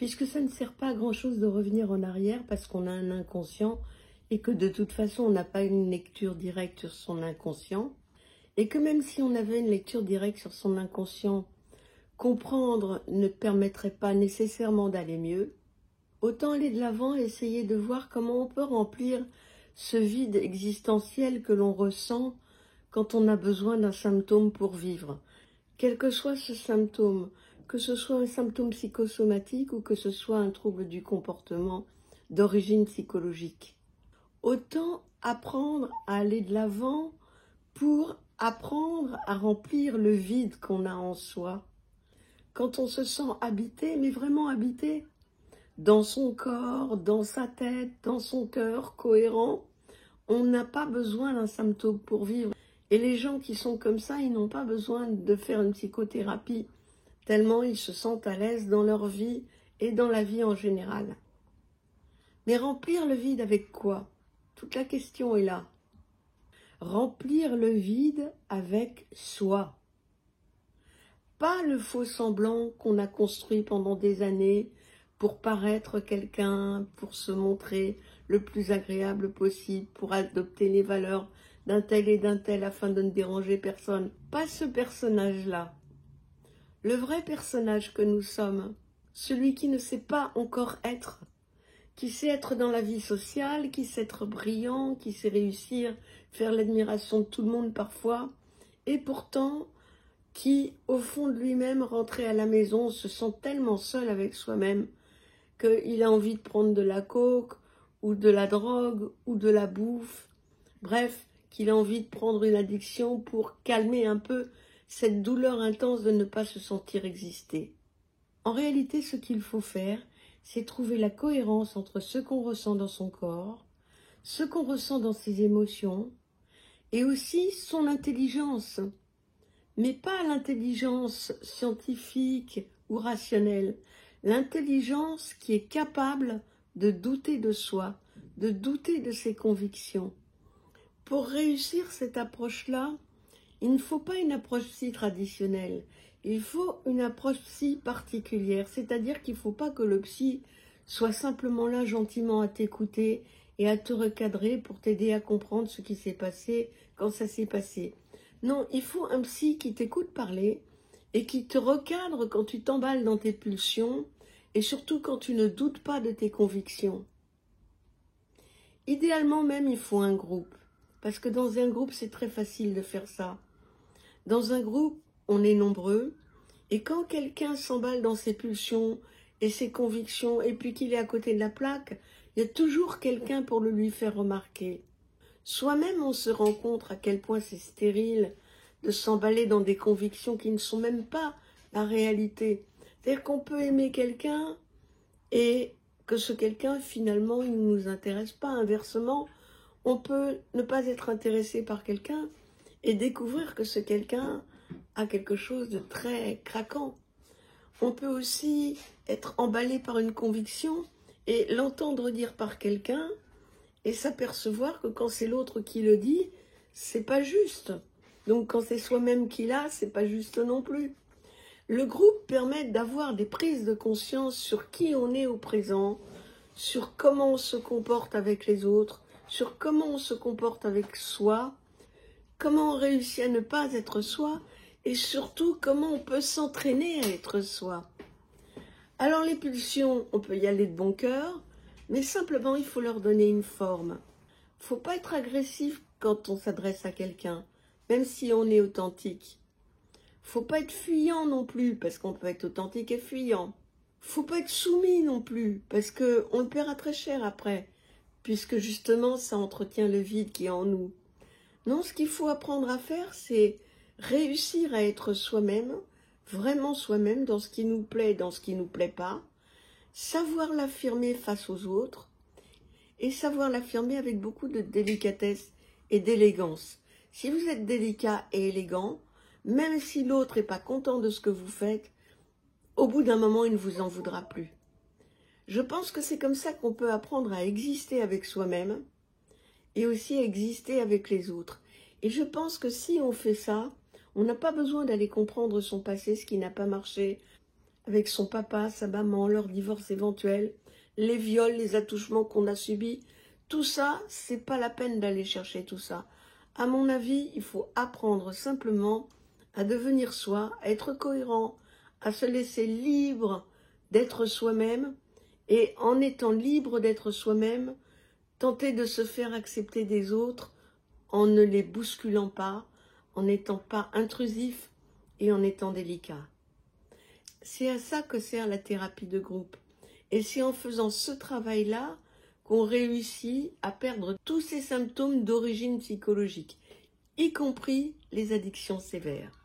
puisque ça ne sert pas à grand-chose de revenir en arrière parce qu'on a un inconscient et que de toute façon on n'a pas une lecture directe sur son inconscient, et que même si on avait une lecture directe sur son inconscient, comprendre ne permettrait pas nécessairement d'aller mieux. Autant aller de l'avant et essayer de voir comment on peut remplir ce vide existentiel que l'on ressent quand on a besoin d'un symptôme pour vivre. Quel que soit ce symptôme, que ce soit un symptôme psychosomatique ou que ce soit un trouble du comportement d'origine psychologique. Autant apprendre à aller de l'avant pour apprendre à remplir le vide qu'on a en soi. Quand on se sent habité, mais vraiment habité, dans son corps, dans sa tête, dans son cœur, cohérent, on n'a pas besoin d'un symptôme pour vivre. Et les gens qui sont comme ça, ils n'ont pas besoin de faire une psychothérapie, tellement ils se sentent à l'aise dans leur vie et dans la vie en général. Mais remplir le vide avec quoi? Toute la question est là. Remplir le vide avec soi. Pas le faux semblant qu'on a construit pendant des années pour paraître quelqu'un, pour se montrer le plus agréable possible, pour adopter les valeurs d'un tel et d'un tel afin de ne déranger personne. Pas ce personnage-là. Le vrai personnage que nous sommes, celui qui ne sait pas encore être, qui sait être dans la vie sociale, qui sait être brillant, qui sait réussir, faire l'admiration de tout le monde parfois, et pourtant qui, au fond de lui-même, rentré à la maison, se sent tellement seul avec soi-même qu'il a envie de prendre de la coke, ou de la drogue, ou de la bouffe, bref, qu'il a envie de prendre une addiction pour calmer un peu cette douleur intense de ne pas se sentir exister. En réalité, ce qu'il faut faire, c'est trouver la cohérence entre ce qu'on ressent dans son corps, ce qu'on ressent dans ses émotions, et aussi son intelligence. Mais pas l'intelligence scientifique ou rationnelle, l'intelligence qui est capable de douter de soi, de douter de ses convictions. Pour réussir cette approche-là, il ne faut pas une approche si traditionnelle, il faut une approche si particulière, c'est-à-dire qu'il ne faut pas que le psy soit simplement là gentiment à t'écouter et à te recadrer pour t'aider à comprendre ce qui s'est passé quand ça s'est passé. Non, il faut un psy qui t'écoute parler et qui te recadre quand tu t'emballes dans tes pulsions et surtout quand tu ne doutes pas de tes convictions. Idéalement même, il faut un groupe, parce que dans un groupe, c'est très facile de faire ça. Dans un groupe, on est nombreux, et quand quelqu'un s'emballe dans ses pulsions et ses convictions, et puis qu'il est à côté de la plaque, il y a toujours quelqu'un pour le lui faire remarquer. Soi-même, on se rend compte à quel point c'est stérile de s'emballer dans des convictions qui ne sont même pas la réalité. C'est-à-dire qu'on peut aimer quelqu'un et que ce quelqu'un, finalement, il ne nous intéresse pas. Inversement, on peut ne pas être intéressé par quelqu'un et découvrir que ce quelqu'un a quelque chose de très craquant. On peut aussi être emballé par une conviction et l'entendre dire par quelqu'un et s'apercevoir que quand c'est l'autre qui le dit, c'est pas juste. Donc quand c'est soi-même qui l'a, c'est pas juste non plus. Le groupe permet d'avoir des prises de conscience sur qui on est au présent, sur comment on se comporte avec les autres, sur comment on se comporte avec soi, comment on réussit à ne pas être soi, et surtout comment on peut s'entraîner à être soi. Alors les pulsions, on peut y aller de bon cœur, mais simplement il faut leur donner une forme. Il ne faut pas être agressif quand on s'adresse à quelqu'un, même si on est authentique. Il ne faut pas être fuyant non plus, parce qu'on peut être authentique et fuyant. Il ne faut pas être soumis non plus, parce qu'on le paiera très cher après, puisque justement ça entretient le vide qui est en nous. Non, ce qu'il faut apprendre à faire, c'est réussir à être soi-même, vraiment soi-même, dans ce qui nous plaît et dans ce qui ne nous plaît pas, savoir l'affirmer face aux autres, et savoir l'affirmer avec beaucoup de délicatesse et d'élégance. Si vous êtes délicat et élégant, même si l'autre n'est pas content de ce que vous faites, au bout d'un moment, il ne vous en voudra plus. Je pense que c'est comme ça qu'on peut apprendre à exister avec soi-même et aussi à exister avec les autres. Et je pense que si on fait ça, on n'a pas besoin d'aller comprendre son passé, ce qui n'a pas marché. avec son papa, sa maman, leur divorce éventuel, les viols, les attouchements qu'on a subis. Tout ça, c'est pas la peine d'aller chercher tout ça. À mon avis, il faut apprendre simplement à devenir soi, à être cohérent, à se laisser libre d'être soi-même, et en étant libre d'être soi-même, tenter de se faire accepter des autres en ne les bousculant pas, en n'étant pas intrusif et en étant délicat. C'est à ça que sert la thérapie de groupe. Et c'est en faisant ce travail-là qu'on réussit à perdre tous ces symptômes d'origine psychologique, y compris les addictions sévères.